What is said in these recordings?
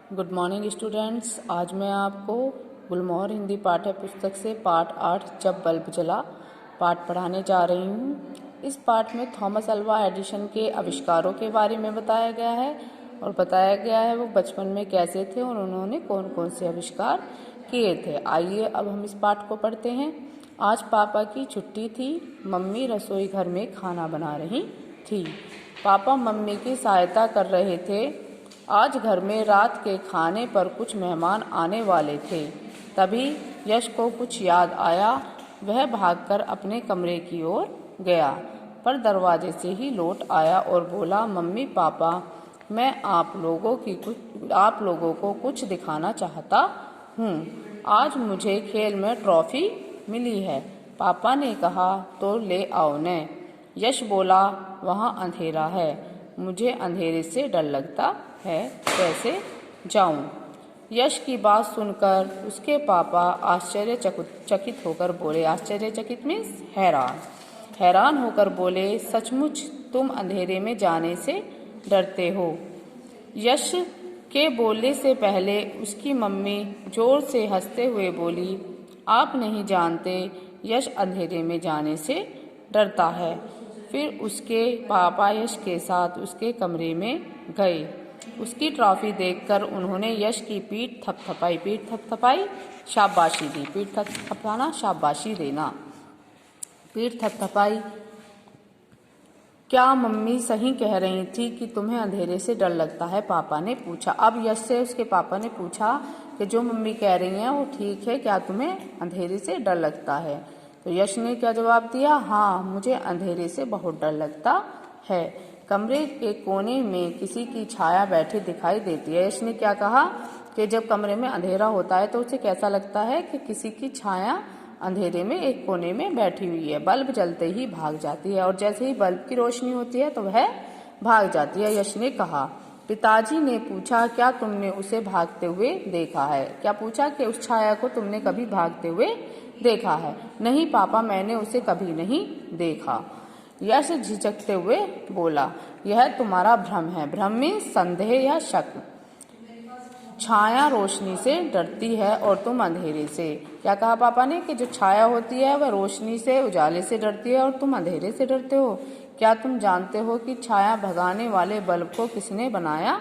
Good morning students. आज मैं आपको गुलमोहर हिंदी पाठ्य पुस्तक से पाठ 8 जब बल्ब जला पाठ पढ़ाने जा रही हूँ। इस पाठ में थॉमस अल्वा एडिसन के आविष्कारों के बारे में बताया गया है और बताया गया है वो बचपन में कैसे थे और उन्होंने कौन कौन से आविष्कार किए थे। आइए अब हम इस पाठ को पढ़ते हैं। आज पापा की छुट्टी थी। मम्मी रसोई घर में खाना बना रही थी। पापा मम्मी की सहायता कर रहे थे। आज घर में रात के खाने पर कुछ मेहमान आने वाले थे। तभी यश को कुछ याद आया। वह भागकर अपने कमरे की ओर गया, पर दरवाजे से ही लौट आया और बोला, मम्मी पापा, मैं आप लोगों को कुछ दिखाना चाहता हूँ। आज मुझे खेल में ट्रॉफी मिली है। पापा ने कहा, तो ले आओ ने। यश बोला, वहाँ अंधेरा है, मुझे अंधेरे से डर लगता है, कैसे जाऊं? यश की बात सुनकर उसके पापा आश्चर्यचकित होकर बोले। आश्चर्यचकित मीन्स हैरान होकर बोले, सचमुच तुम अंधेरे में जाने से डरते हो? यश के बोलने से पहले उसकी मम्मी जोर से हंसते हुए बोली, आप नहीं जानते, यश अंधेरे में जाने से डरता है। फिर उसके पापा यश के साथ उसके कमरे में गए। उसकी ट्रॉफी देखकर उन्होंने यश की पीठ थपथपाई, शाबाशी दी। पीठ थपथपाना, शाबाशी देना। पीठ थपथपाई। क्या मम्मी सही कह रही थी कि तुम्हें अंधेरे से डर लगता है? पापा ने पूछा। अब यश से उसके पापा ने पूछा कि जो मम्मी कह रही हैं वो ठीक है, क्या तुम्हें अंधेरे से डर लगता है? तो यश ने क्या जवाब दिया? हाँ, मुझे अंधेरे से बहुत डर लगता है। कमरे के कोने में किसी की छाया बैठी दिखाई देती है। यश ने क्या कहा कि जब कमरे में अंधेरा होता है तो उसे कैसा लगता है कि किसी की छाया अंधेरे में एक कोने में बैठी हुई है। बल्ब जलते ही भाग जाती है और जैसे ही बल्ब की रोशनी होती है तो वह भाग जाती है। यश ने कहा। पिताजी ने पूछा, क्या तुमने उसे भागते हुए देखा है? क्या पूछा कि उस छाया को तुमने कभी भागते हुए देखा है? नहीं पापा, मैंने उसे कभी नहीं देखा। यश झिझकते हुए बोला, यह तुम्हारा भ्रम है। भ्रम में संदेह या शक। छाया रोशनी से डरती है और तुम अंधेरे से। क्या कहा पापा ने कि जो छाया होती है वह रोशनी से, उजाले से डरती है और तुम अंधेरे से डरते हो। क्या तुम जानते हो कि छाया भगाने वाले बल्ब को किसने बनाया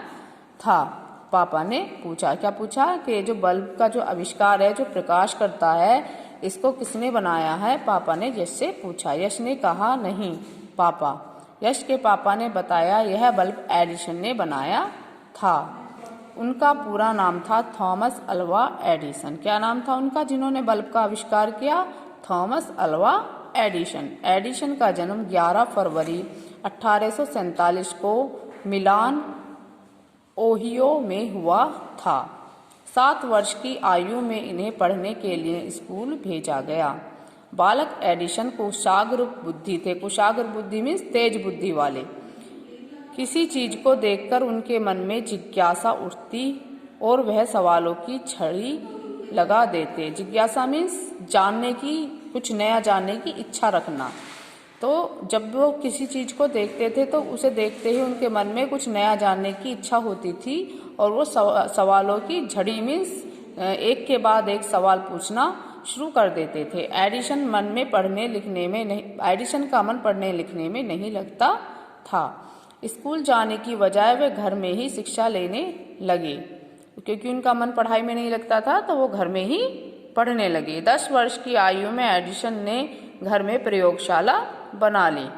था? पापा ने पूछा। क्या पूछा कि जो बल्ब का जो आविष्कार है, जो प्रकाश करता है, इसको किसने बनाया है? पापा ने यश से पूछा। यश ने कहा, नहीं पापा। यश के पापा ने बताया, यह बल्ब एडिसन ने बनाया था। उनका पूरा नाम था थॉमस अल्वा एडिसन। क्या नाम था उनका जिन्होंने बल्ब का आविष्कार किया? Thomas Alva Edison. एडिसन का जन्म 11 फरवरी 1847 को मिलान, ओहियो में हुआ था। 7 वर्ष की आयु में इन्हें पढ़ने के लिए स्कूल भेजा गया। बालक एडिसन कुशाग्र बुद्धि थे। कुशाग्र बुद्धि मीन्स तेज बुद्धि वाले। किसी चीज को देखकर उनके मन में जिज्ञासा उठती और वह सवालों की छड़ी लगा देते। जिज्ञासा मीन्स जानने की, कुछ नया जानने की इच्छा रखना। तो जब वो किसी चीज को देखते थे तो उसे देखते ही उनके मन में कुछ नया जानने की इच्छा होती थी और वो सवालों की झड़ी मीन्स एक के बाद एक सवाल पूछना शुरू कर देते थे। एडिसन का मन पढ़ने लिखने में नहीं लगता था। स्कूल जाने की बजाय वे घर में ही शिक्षा लेने लगे। क्योंकि उनका मन पढ़ाई में नहीं लगता था तो वो घर में ही पढ़ने लगे। 10 वर्ष की आयु में एडिसन ने घर में प्रयोगशाला बना ली।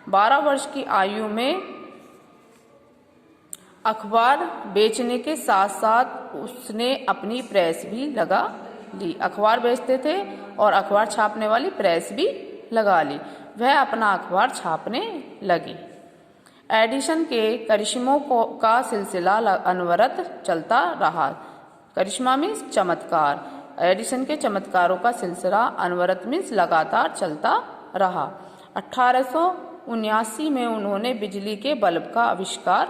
12 वर्ष की आयु में अखबार बेचने के साथ साथ उसने अपनी प्रेस भी लगा ली। अखबार बेचते थे और अखबार छापने वाली प्रेस भी लगा ली। वह अपना अखबार छापने लगी। एडिसन के करिश्मों का सिलसिला अनवरत चलता रहा। करिश्मा मीन्स चमत्कार। एडिसन के चमत्कारों का सिलसिला अनवरत मीन्स लगातार चलता रहा। 1879 में उन्होंने बिजली के बल्ब का आविष्कार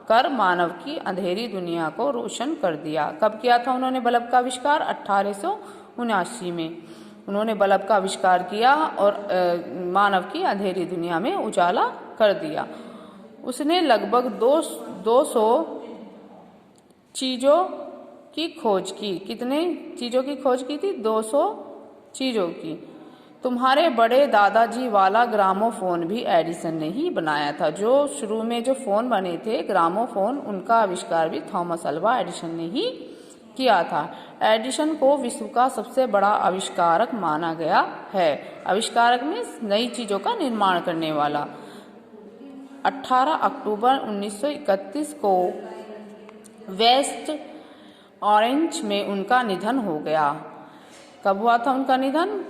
कर मानव की अंधेरी दुनिया को रोशन कर दिया। कब किया था उन्होंने बल्ब का आविष्कार? 1879 में उन्होंने बल्ब का आविष्कार किया और मानव की अंधेरी दुनिया में उजाला कर दिया। उसने लगभग 200 चीजों की खोज की। कितने चीज़ों की खोज की थी? 200 चीज़ों की। तुम्हारे बड़े दादाजी वाला ग्रामोफोन भी एडिसन ने ही बनाया था। जो शुरू में जो फ़ोन बने थे ग्रामोफोन, उनका आविष्कार भी थॉमस अल्वा एडिसन ने ही किया था। एडिसन को विश्व का सबसे बड़ा आविष्कारक माना गया है। आविष्कारक में नई चीज़ों का निर्माण करने वाला। 18 अक्टूबर 1931 को वेस्ट ऑरेंज में उनका निधन हो गया। कब हुआ था उनका निधन?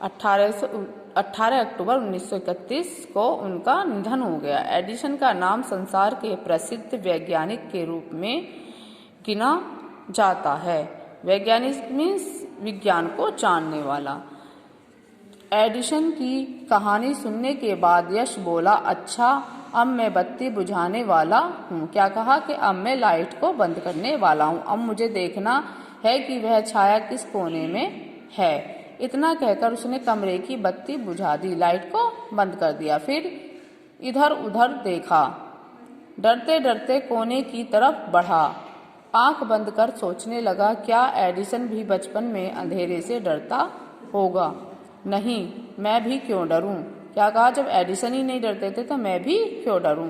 18 अक्टूबर 1931 को उनका निधन हो गया। एडिसन का नाम संसार के प्रसिद्ध वैज्ञानिक के रूप में गिना जाता है। वैज्ञानिक मीन्स विज्ञान को जानने वाला। एडिसन की कहानी सुनने के बाद यश बोला, अच्छा अब मैं बत्ती बुझाने वाला हूँ। क्या कहा? कि अब मैं लाइट को बंद करने वाला हूँ। अब मुझे देखना है कि वह छाया किस कोने में है। इतना कहकर उसने कमरे की बत्ती बुझा दी, लाइट को बंद कर दिया। फिर इधर उधर देखा, डरते डरते कोने की तरफ बढ़ा। आंख बंद कर सोचने लगा, क्या एडिसन भी बचपन में अंधेरे से डरता होगा? नहीं, मैं भी क्यों डरूं? क्या कहा? जब एडिसन ही नहीं डरते थे तो मैं भी क्यों डरूं?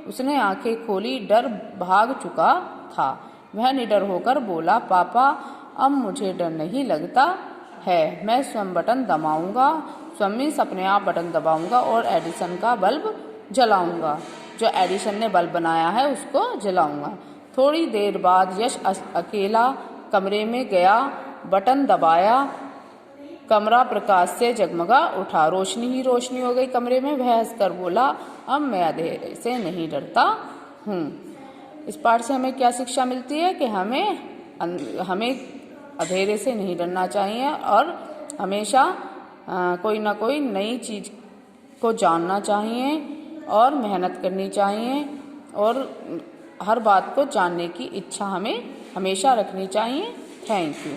उसने आंखें खोली, डर भाग चुका था। वह निडर होकर बोला, पापा अब मुझे डर नहीं लगता है। मैं स्वयं बटन दबाऊंगा, स्वयं मीन्स अपने आप बटन दबाऊंगा और एडिसन का बल्ब जलाऊंगा। जो एडिसन ने बल्ब बनाया है उसको जलाऊंगा। थोड़ी देर बाद यश अकेला कमरे में गया, बटन दबाया, कमरा प्रकाश से जगमगा उठा, रोशनी ही रोशनी हो गई कमरे में। वह हंसकर बोला, अब मैं अंधेरे से नहीं डरता हूँ। इस पाठ से हमें क्या शिक्षा मिलती है? कि हमें अंधेरे से नहीं डरना चाहिए और हमेशा कोई ना कोई नई चीज़ को जानना चाहिए और मेहनत करनी चाहिए और हर बात को जानने की इच्छा हमें हमेशा रखनी चाहिए। Thank you.